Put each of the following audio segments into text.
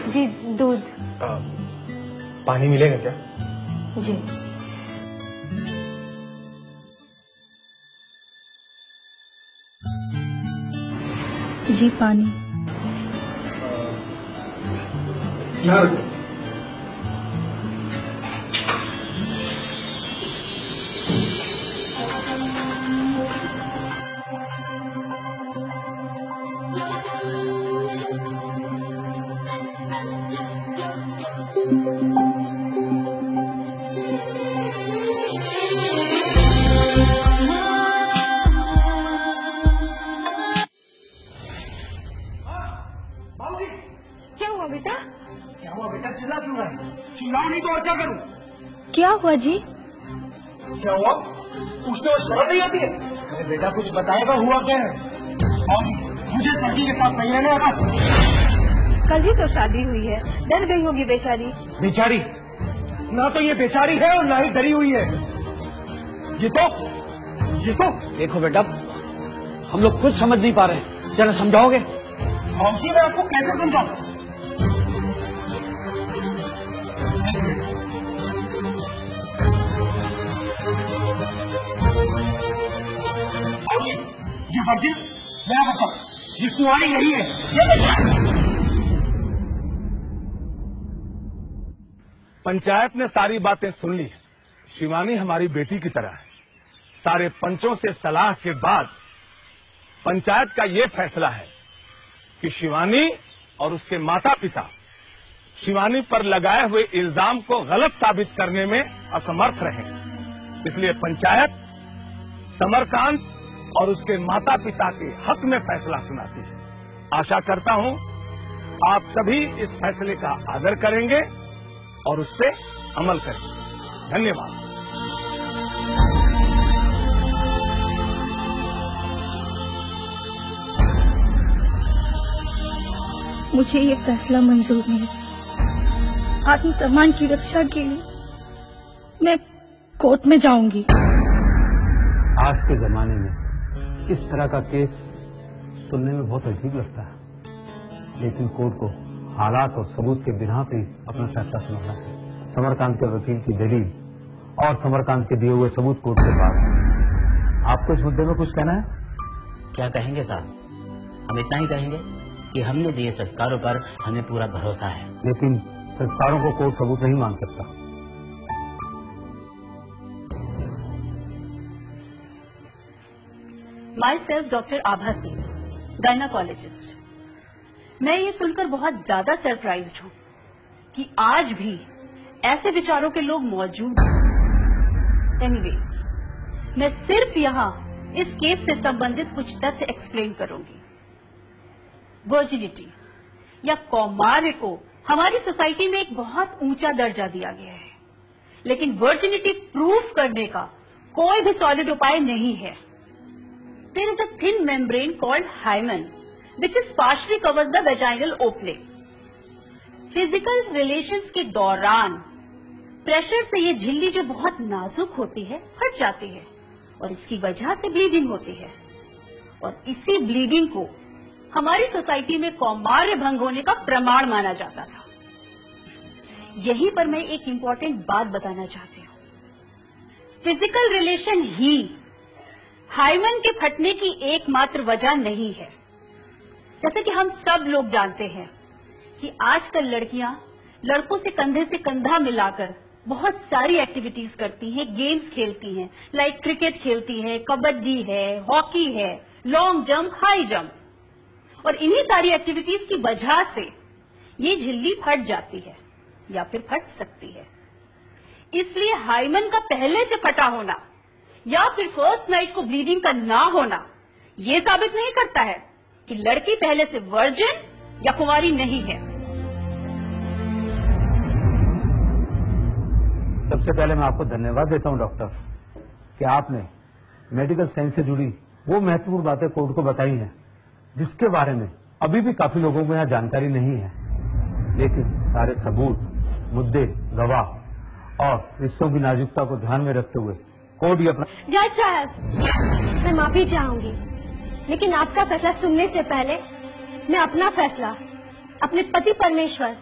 जी दूध। पानी मिलेगा क्या? जी। जी पानी। यहाँ रखो। क्या हुआ बेटा? क्या हुआ बेटा? चिल्ला क्यों रहा है? चिल्लाओ नहीं तो और क्या करूं? क्या हुआ जी? क्या हुआ? पूछते हो शर्म नहीं आती है? अरे बेटा कुछ बताएगा हुआ क्या है? मौसी, मुझे सड़की के साथ नहीं रहने बस। कल ही तो शादी हुई है, डर गई होगी बेचारी। बेचारी? ना तो ये बेचारी है और ना ही डरी हुई है। ये तो देखो बेटा, हम लोग कुछ समझ नहीं पा रहे, जरा समझाओगे? मौसी मैं आपको कैसे समझाऊं? ये वर्जिन मैं बताऊं, ये कुंवारी नहीं है। पंचायत ने सारी बातें सुन ली। शिवानी हमारी बेटी की तरह है। सारे पंचों से सलाह के बाद पंचायत का ये फैसला है कि शिवानी और उसके माता पिता शिवानी पर लगाए हुए इल्जाम को गलत साबित करने में असमर्थ रहे। इसलिए पंचायत समरकांत और उसके माता पिता के हक में फैसला सुनाती है। आशा करता हूं आप सभी इस फैसले का आदर करेंगे और उस पर अमल करेंगे। धन्यवाद। मुझे ये फैसला मंजूर नहीं। आत्मसम्मान की रक्षा के लिए मैं कोर्ट में जाऊंगी। आज के जमाने में इस तरह का केस सुनने में बहुत अजीब लगता है, लेकिन कोर्ट को हालात और सबूत के बिना पे अपना फैसला सुनाना है। समरकांत के वकील की दलील और समरकांत के दिए हुए सबूत कोर्ट के पास। आपको इस मुद्दे में कुछ कहना है? क्या कहेंगे साहब, हम इतना ही कहेंगे कि हमने दिए संस्कारों पर हमें पूरा भरोसा है। लेकिन संस्कारों को कोर्ट सबूत नहीं मान सकता। My self doctor Abha Singh, gynaecologist. मैं ये सुनकर बहुत ज्यादा सरप्राइज्ड हूँ कि आज भी ऐसे विचारों के लोग मौजूद हैं। एनीवेज, मैं सिर्फ यहाँ इस केस से संबंधित कुछ तथ्य एक्सप्लेन करूंगी। वर्जिनिटी या कौमार्य को हमारी सोसाइटी में एक बहुत ऊंचा दर्जा दिया गया है, लेकिन वर्जिनिटी प्रूफ करने का कोई भी सॉलिड उपाय नहीं है। There is a thin membrane called hymen, which is partially covers the vaginal opening. Physical relations के दौरान प्रेशर से ये झिल्ली जो बहुत नाजुक होती है फट जाती है और इसकी वजह से ब्लीडिंग होती है। और इसी ब्लीडिंग को हमारी सोसाइटी में कौमार्य भंग होने का प्रमाण माना जाता था। यहीं पर मैं एक इम्पोर्टेंट बात बताना चाहती हूँ। फिजिकल रिलेशन ही हाइमन के फटने की एकमात्र वजह नहीं है। जैसे कि हम सब लोग जानते हैं कि आजकल लड़कियां लड़कों से कंधे से कंधा मिलाकर बहुत सारी एक्टिविटीज करती हैं, गेम्स खेलती हैं, लाइक क्रिकेट खेलती हैं, कबड्डी है, हॉकी है, लॉन्ग जंप, हाई जंप। और इन्हीं सारी एक्टिविटीज की वजह से ये झिल्ली फट जाती है या फिर फट सकती है। इसलिए हाइमन का पहले से फटा होना या फिर फर्स्ट नाइट को ब्लीडिंग का ना होना ये साबित नहीं करता है कि लड़की पहले से वर्जिन या कुंवारी नहीं है। सबसे पहले मैं आपको धन्यवाद देता हूं डॉक्टर कि आपने मेडिकल साइंस से जुड़ी वो महत्वपूर्ण बातें कोर्ट को बताई हैं जिसके बारे में अभी भी काफी लोगों को यहाँ जानकारी नहीं है। लेकिन सारे सबूत, मुद्दे, गवाह और रिश्तों की नाजुकता को ध्यान में रखते हुए कोर्ट ही अपना। जज साहब, मैं माफी चाहूंगी, लेकिन आपका फैसला सुनने से पहले मैं अपना फैसला अपने पति परमेश्वर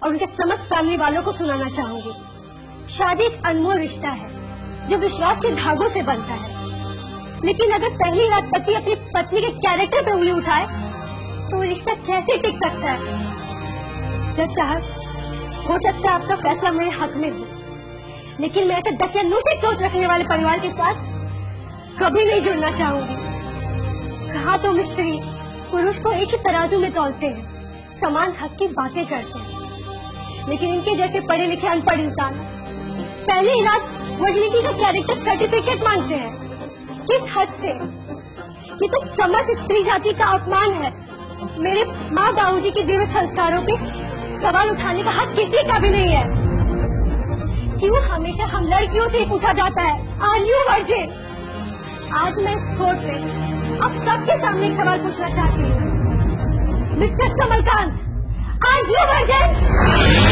और उनके समस्त फैमिली वालों को सुनाना चाहूंगी। शादी एक अनमोल रिश्ता है जो विश्वास के धागों से बनता है, लेकिन अगर पहली रात पति अपनी पत्नी के कैरेक्टर पे उंगली उठाए तो वो रिश्ता कैसे टिक सकता है? जज साहब, हो सकता है आपका फैसला मेरे हक में हो, लेकिन मैं ऐसे दकियानूसी सोच रखने वाले परिवार के साथ कभी नहीं जुड़ना चाहूंगी। कहा तो मिस्त्री पुरुष को एक ही तराजू में तौलते हैं, समान हक की बातें करते हैं, लेकिन इनके जैसे पढ़े लिखे अनपढ़ इंसान पहली ही रात वर्जिनिटी का कैरेक्टर सर्टिफिकेट मांगते हैं। किस हद से? ये तो समस्त स्त्री जाति का अपमान है। मेरे माँ बाबूजी के दिए हुए संस्कारों पे सवाल उठाने का हक किसी का भी नहीं है। क्यों हमेशा हम लड़कियों से ही पूछा जाता है, आर यू वर्जिन? आज मैं इस कोर्ट में आप सबके सामने एक सवाल पूछना चाहती हूँ। Mister Kamalkant, are you virgin?